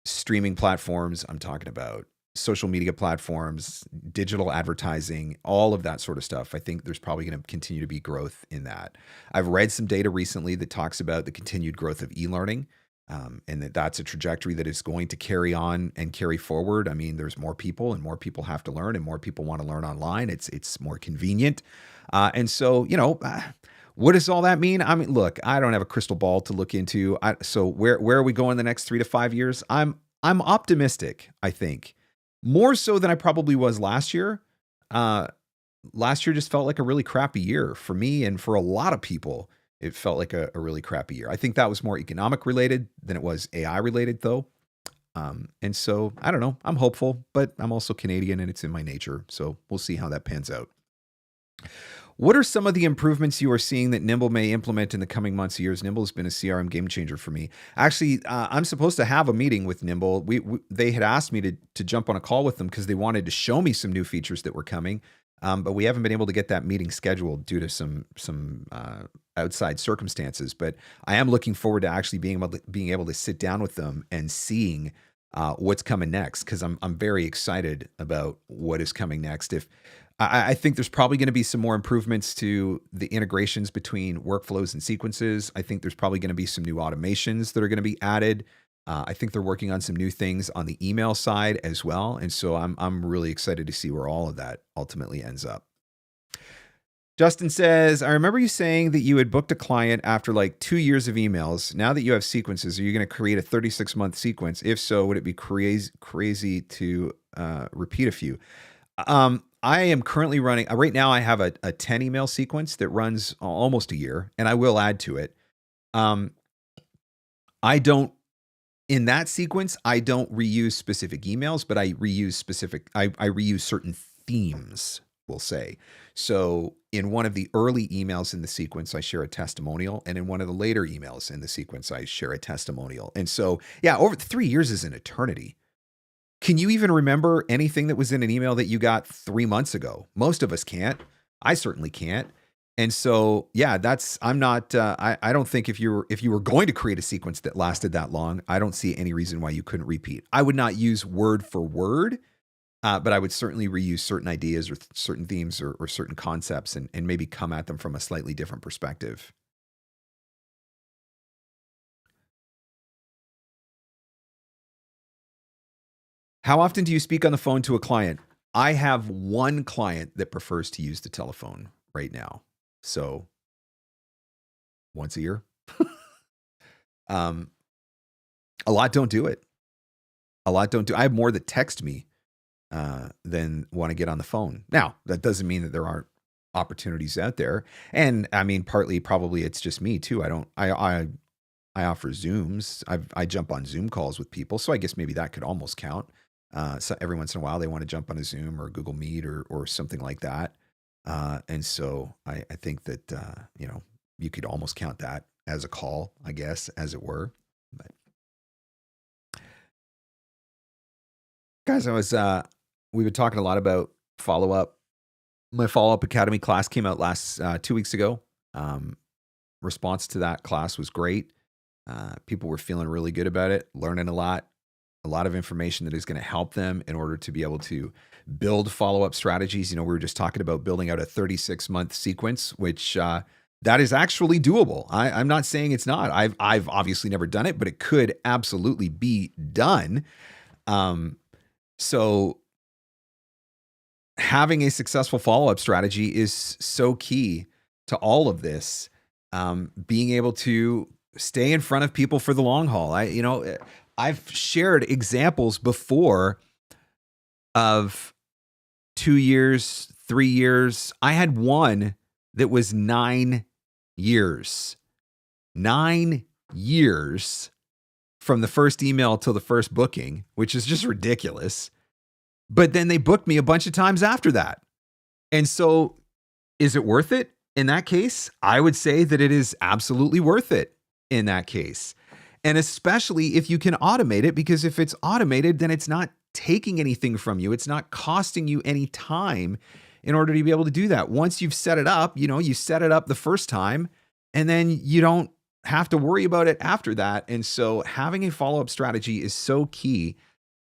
streaming platforms. I'm talking about social media platforms, digital advertising, all of that sort of stuff. I think there's probably going to continue to be growth in that. I've read some data recently that talks about the continued growth of e-learning, and that's a trajectory that is going to carry on and carry forward. I mean, there's more people and more people have to learn and more people want to learn online. It's more convenient. And so, what does all that mean? I mean, look, I don't have a crystal ball to look into. So where are we going the next 3 to 5 years? I'm optimistic, I think. More so than I probably was last year. Last year just felt like a really crappy year for me and for a lot of people. It felt like a really crappy year. I think that was more economic related than it was AI related, though. And so, I don't know. I'm hopeful, but I'm also Canadian and it's in my nature. So we'll see how that pans out. What are some of the improvements you are seeing that Nimble may implement in the coming months or years? Nimble has been a CRM game changer for me. Actually, I'm supposed to have a meeting with Nimble. They had asked me to jump on a call with them because they wanted to show me some new features that were coming. But we haven't been able to get that meeting scheduled due to some outside circumstances. But I am looking forward to actually being able to sit down with them and seeing what's coming next, because I'm very excited about what is coming next. I think there's probably going to be some more improvements to the integrations between workflows and sequences. I think there's probably going to be some new automations that are going to be added. I think they're working on some new things on the email side as well. And so I'm really excited to see where all of that ultimately ends up. Justin says, I remember you saying that you had booked a client after like 2 years of emails. Now that you have sequences, are you going to create a 36-month sequence? If so, would it be crazy to repeat a few? I am currently running, right now I have a 10 email sequence that runs almost a year, and I will add to it. I don't, in that sequence, I don't reuse specific emails, but I reuse certain themes, we'll say. So in one of the early emails in the sequence, I share a testimonial. And in one of the later emails in the sequence, I share a testimonial. And so, yeah, over 3 years is an eternity. Can you even remember anything that was in an email that you got 3 months ago? Most of us can't. I certainly can't. And so, yeah, I'm not, I don't think if you were going to create a sequence that lasted that long, I don't see any reason why you couldn't repeat. I would not use word for word, but I would certainly reuse certain ideas or certain themes or certain concepts and maybe come at them from a slightly different perspective. How often do you speak on the phone to a client? I have one client that prefers to use the telephone right now. So once a year. A lot don't do it. I have more that text me than want to get on the phone. Now, that doesn't mean that there aren't opportunities out there. And I mean, partly probably it's just me too. I offer Zooms. I jump on Zoom calls with people. So I guess maybe that could almost count. So every once in a while they want to jump on a Zoom or Google Meet or something like that. And so I think that, you could almost count that as a call, I guess, as it were. But guys, we've been talking a lot about follow-up. My follow-up academy class came out last 2 weeks ago. Response to that class was great. People were feeling really good about it, learning a lot of information that is going to help them in order to be able to build follow-up strategies. We were just talking about building out a 36-month sequence, which that is actually doable. I'm not saying it's not. I've obviously never done it, but it could absolutely be done. So having a successful follow-up strategy is so key to all of this. Being able to stay in front of people for the long haul. I've shared examples before of 2 years, 3 years. I had one that was 9 years. 9 years from the first email till the first booking, which is just ridiculous. But then they booked me a bunch of times after that. And so is it worth it? In that case, I would say that it is absolutely worth it in that case. And especially if you can automate it, because if it's automated, then it's not taking anything from you. It's not costing you any time in order to be able to do that. Once you've set it up, you set it up the first time and then you don't have to worry about it after that. And so having a follow-up strategy is so key.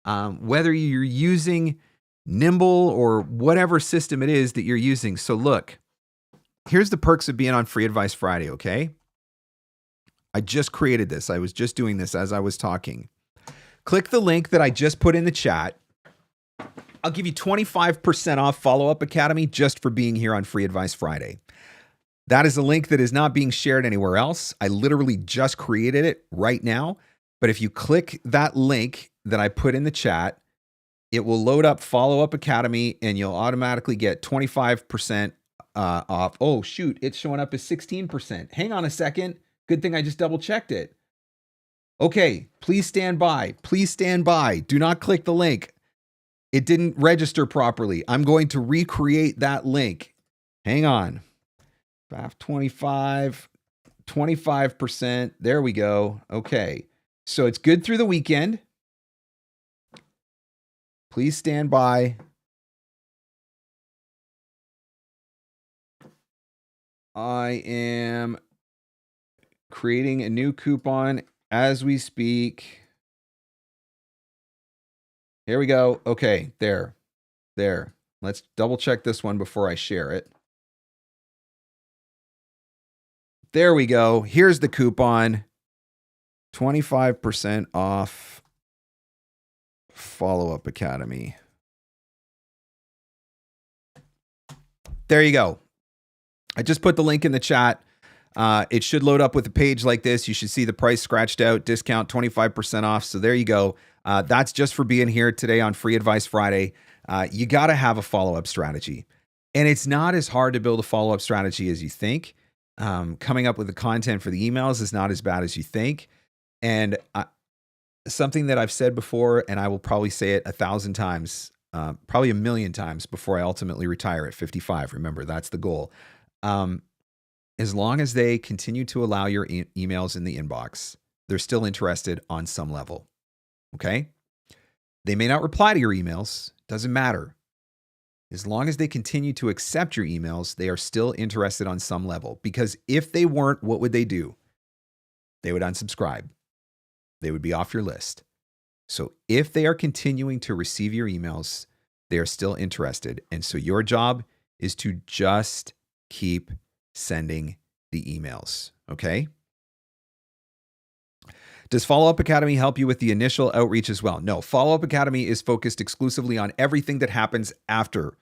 Whether you're using Nimble or whatever system it is that you're using. So look, here's the perks of being on Free Advice Friday, okay? I just created this. I was just doing this as I was talking. Click the link that I just put in the chat. I'll give you 25% off Follow-Up Academy just for being here on Free Advice Friday. That is a link that is not being shared anywhere else. I literally just created it right now. But if you click that link that I put in the chat, it will load up Follow-Up Academy and you'll automatically get 25% off. Oh, shoot. It's showing up as 16%. Hang on a second. Good thing I just double checked it. Okay, please stand by. Please stand by. Do not click the link. It didn't register properly. I'm going to recreate that link. Hang on. 25, 25%. There we go. Okay. So it's good through the weekend. Please stand by. I am creating a new coupon as we speak. Here we go. Okay, there. Let's double check this one before I share it. There we go. Here's the coupon. 25% off Follow-Up Academy. There you go. I just put the link in the chat. It should load up with a page like this. You should see the price scratched out, discount 25% off. So there you go. That's just for being here today on Free Advice Friday. You got to have a follow-up strategy. And it's not as hard to build a follow-up strategy as you think. Coming up with the content for the emails is not as bad as you think. And something that I've said before, and I will probably say it 1,000 times, probably 1,000,000 times before I ultimately retire at 55. Remember, that's the goal. As long as they continue to allow your emails in the inbox, they're still interested on some level. Okay? They may not reply to your emails. Doesn't matter. As long as they continue to accept your emails, they are still interested on some level. Because if they weren't, what would they do? They would unsubscribe. They would be off your list. So if they are continuing to receive your emails, they are still interested. And so your job is to just keep sending the emails. Okay? Does Follow Up Academy help you with the initial outreach as well? No, Follow Up Academy is focused exclusively on everything that happens after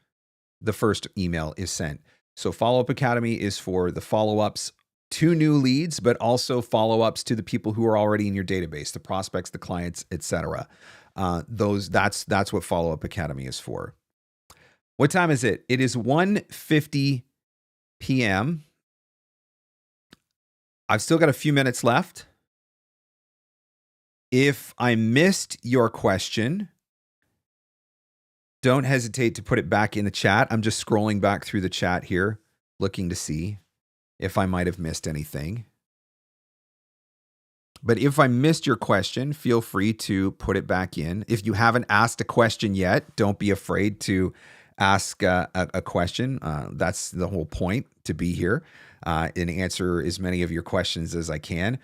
the first email is sent. So Follow Up Academy is for the follow-ups to new leads, but also follow-ups to the people who are already in your database, the prospects, the clients, etc. That's what Follow Up Academy is for. What time is it? It is 1:50 p.m. I've still got a few minutes left. If I missed your question, don't hesitate to put it back in the chat. I'm just scrolling back through the chat here, looking to see if I might have missed anything. But if I missed your question, feel free to put it back in. If you haven't asked a question yet, don't be afraid to ask a question. That's the whole point, to be here and answer as many of your questions as I can.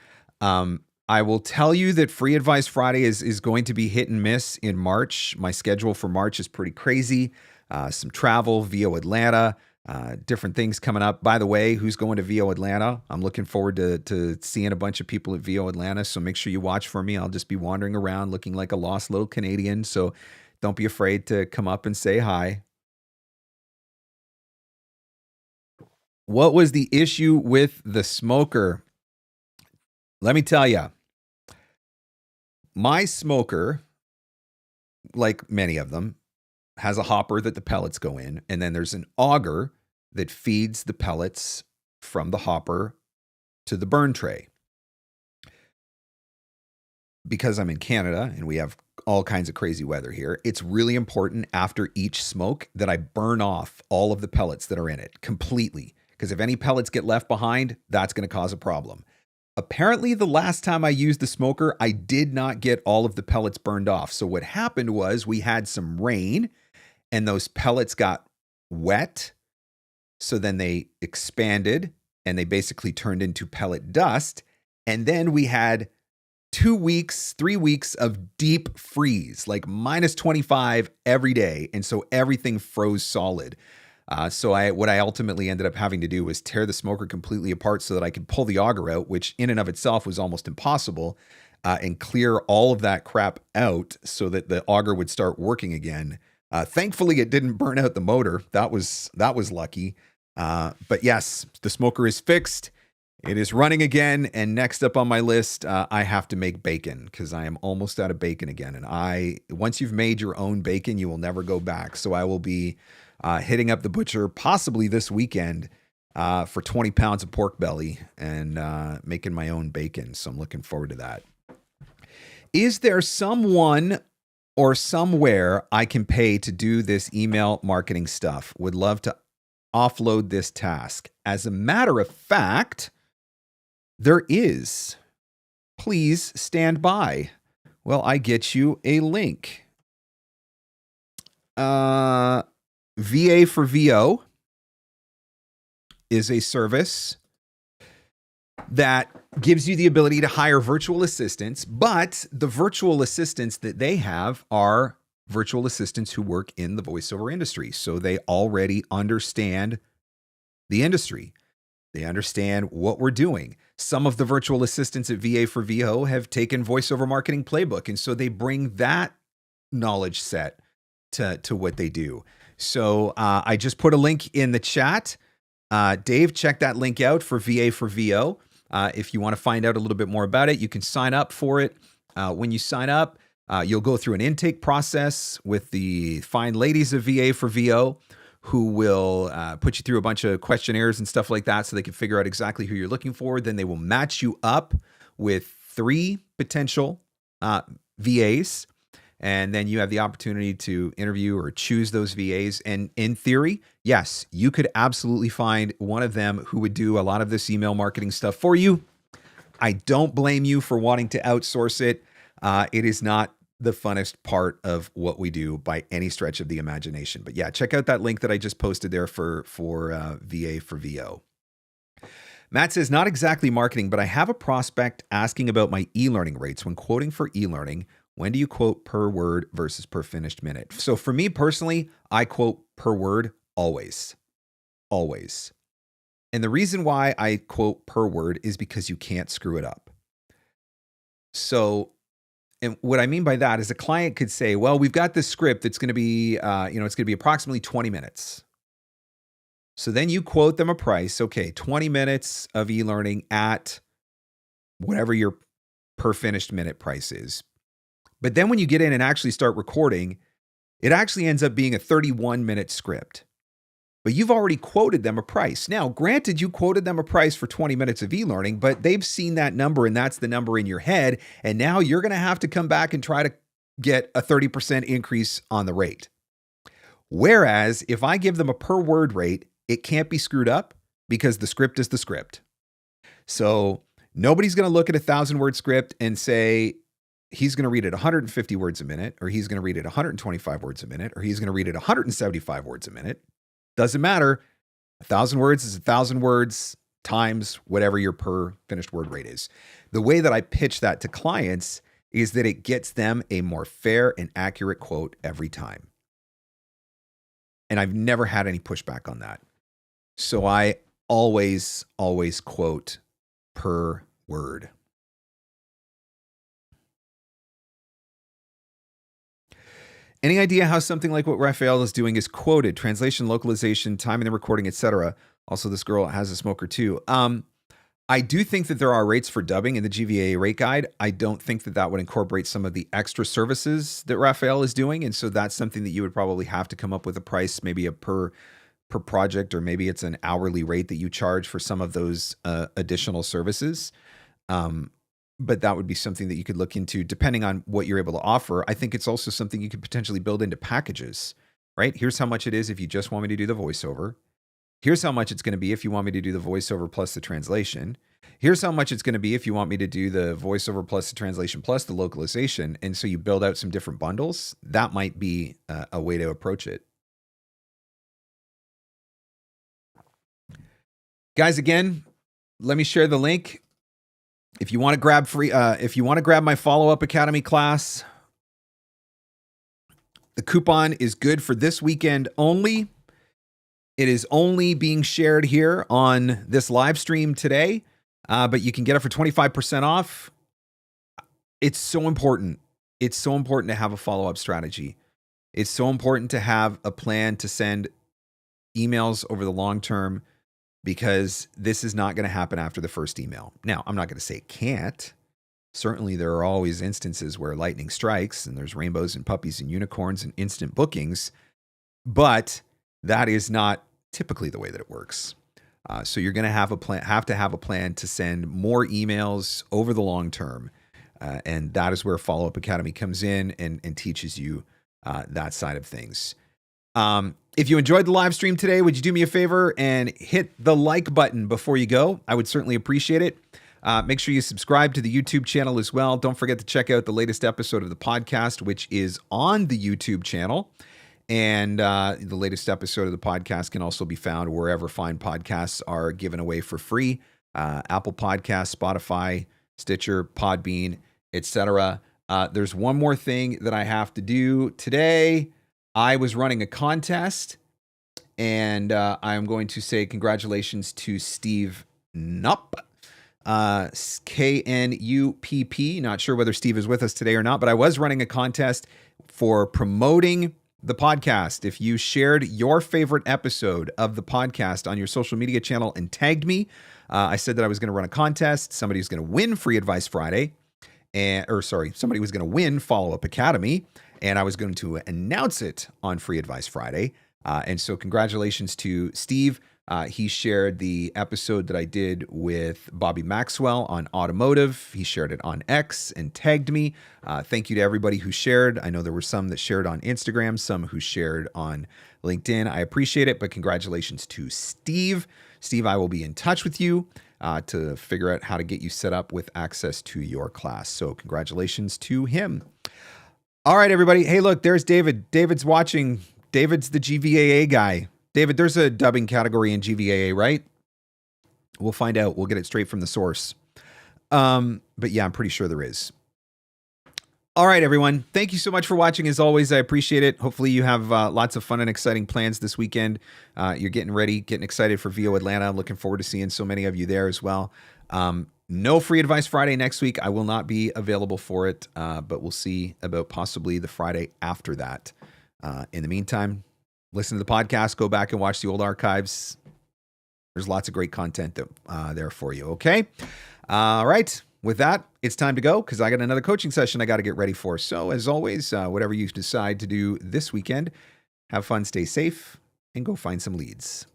I will tell you that Free Advice Friday is going to be hit and miss in March. My schedule for March is pretty crazy. Some travel, VO Atlanta, different things coming up. By the way, who's going to VO Atlanta? I'm looking forward to seeing a bunch of people at VO Atlanta, so make sure you watch for me. I'll just be wandering around looking like a lost little Canadian, so don't be afraid to come up and say hi. What was the issue with the smoker? Let me tell you. My smoker, like many of them, has a hopper that the pellets go in, and then there's an auger that feeds the pellets from the hopper to the burn tray. Because I'm in Canada and we have all kinds of crazy weather here, it's really important after each smoke that I burn off all of the pellets that are in it completely. Because if any pellets get left behind, that's going to cause a problem. Apparently, the last time I used the smoker, I did not get all of the pellets burned off. So what happened was we had some rain and those pellets got wet. So then they expanded and they basically turned into pellet dust. And then we had 2 weeks, 3 weeks of deep freeze, like minus 25 every day. And so everything froze solid. So what I ultimately ended up having to do was tear the smoker completely apart so that I could pull the auger out, which in and of itself was almost impossible, and clear all of that crap out so that the auger would start working again. Thankfully, it didn't burn out the motor. That was lucky. But yes, the smoker is fixed. It is running again. And next up on my list, I have to make bacon because I am almost out of bacon again. And once you've made your own bacon, you will never go back. So I will be hitting up the butcher possibly this weekend for 20 pounds of pork belly and making my own bacon. So I'm looking forward to that. Is there someone or somewhere I can pay to do this email marketing stuff? Would love to offload this task. As a matter of fact, there is. Please stand by while I get you a link. VA for VO is a service that gives you the ability to hire virtual assistants, but the virtual assistants that they have are virtual assistants who work in the voiceover industry. So they already understand the industry. They understand what we're doing. Some of the virtual assistants at VA for VO have taken voiceover marketing playbook, and so they bring that knowledge set to what they do. So I just put a link in the chat. Dave, check that link out for VA for VO. If you want to find out a little bit more about it, you can sign up for it. When you sign up, you'll go through an intake process with the fine ladies of VA for VO who will put you through a bunch of questionnaires and stuff like that so they can figure out exactly who you're looking for. Then they will match you up with 3 potential VAs, and then you have the opportunity to interview or choose those VAs. And in theory, yes, you could absolutely find one of them who would do a lot of this email marketing stuff for you. I don't blame you for wanting to outsource it. It is not the funnest part of what we do by any stretch of the imagination. But yeah, check out that link that I just posted there for VA for VO. Matt says, not exactly marketing, but I have a prospect asking about my e-learning rates. When quoting for e-learning, when do you quote per word versus per finished minute? So for me personally, I quote per word always. Always. And the reason why I quote per word is because you can't screw it up. So, and what I mean by that is a client could say, well, we've got this script that's going to be, it's going to be approximately 20 minutes. So then you quote them a price. Okay, 20 minutes of e-learning at whatever your per finished minute price is. But then when you get in and actually start recording, it actually ends up being a 31-minute script. But you've already quoted them a price. Now, granted, you quoted them a price for 20 minutes of e-learning, but they've seen that number and that's the number in your head. And now you're going to have to come back and try to get a 30% increase on the rate. Whereas if I give them a per word rate, it can't be screwed up because the script is the script. So nobody's going to look at a 1,000-word script and say, he's going to read it 150 words a minute, or he's going to read it 125 words a minute, or he's going to read it 175 words a minute. Doesn't matter. 1,000 words is 1,000 words times whatever your per finished word rate is. The way that I pitch that to clients is that it gets them a more fair and accurate quote every time. And I've never had any pushback on that. So I always quote per word. Any idea how something like what Rafael is doing is quoted? Translation, localization, timing the recording, etc. Also, this girl has a smoker too. I do think that there are rates for dubbing in the GVA rate guide. I don't think that that would incorporate some of the extra services that Rafael is doing. And so that's something that you would probably have to come up with a price, maybe a per project, or maybe it's an hourly rate that you charge for some of those additional services. But that would be something that you could look into depending on what you're able to offer. I think it's also something you could potentially build into packages, right? Here's how much it is if you just want me to do the voiceover. Here's how much it's going to be if you want me to do the voiceover plus the translation. Here's how much it's going to be if you want me to do the voiceover plus the translation plus the localization. And so you build out some different bundles. That might be a way to approach it. Guys, again, let me share the link. If you want to grab my follow-up Academy class, the coupon is good for this weekend only. It is only being shared here on this live stream today, but you can get it for 25% off. It's so important. It's so important to have a follow-up strategy. It's so important to have a plan to send emails over the long term, because this is not going to happen after the first email. Now, I'm not going to say it can't. Certainly, there are always instances where lightning strikes and there's rainbows and puppies and unicorns and instant bookings, but that is not typically the way that it works. So you're going to have to have a plan to send more emails over the long term. And that is where Follow Up Academy comes in and teaches you that side of things. If you enjoyed the live stream today, would you do me a favor and hit the like button before you go? I would certainly appreciate it. Make sure you subscribe to the YouTube channel as well. Don't forget to check out the latest episode of the podcast, which is on the YouTube channel. And the latest episode of the podcast can also be found wherever fine podcasts are given away for free. Apple Podcasts, Spotify, Stitcher, Podbean, etc. There's one more thing that I have to do today. I was running a contest, and I'm going to say congratulations to Steve Knupp, K-N-U-P-P. Not sure whether Steve is with us today or not, but I was running a contest for promoting the podcast. If you shared your favorite episode of the podcast on your social media channel and tagged me, I said that I was going to run a contest. Somebody was going to win Free Advice Friday, somebody was going to win Follow Up Academy, and I was going to announce it on Free Advice Friday. And so congratulations to Steve He shared the episode that I did with Bobby Maxwell on automotive. He shared it on X and tagged me. Thank you to everybody who shared. I know there were some that shared on Instagram, some who shared on LinkedIn. I appreciate it, but congratulations to Steve. Steve, I will be in touch with you to figure out how to get you set up with access to your class. So congratulations to him. All right, everybody. Hey, look, there's David. David's watching. David's the GVAA guy. David, there's a dubbing category in GVAA, right? We'll find out. We'll get it straight from the source. But yeah, I'm pretty sure there is. All right, everyone. Thank you so much for watching. As always, I appreciate it. Hopefully you have lots of fun and exciting plans this weekend. You're getting ready, getting excited for VO Atlanta. I'm looking forward to seeing so many of you there as well. No Free Advice Friday next week. I will not be available for it, but we'll see about possibly the Friday after that. In the meantime, listen to the podcast, go back and watch the old archives. There's lots of great content there for you, okay? All right. With that, it's time to go because I got another coaching session I got to get ready for. So as always, whatever you decide to do this weekend, have fun, stay safe, and go find some leads.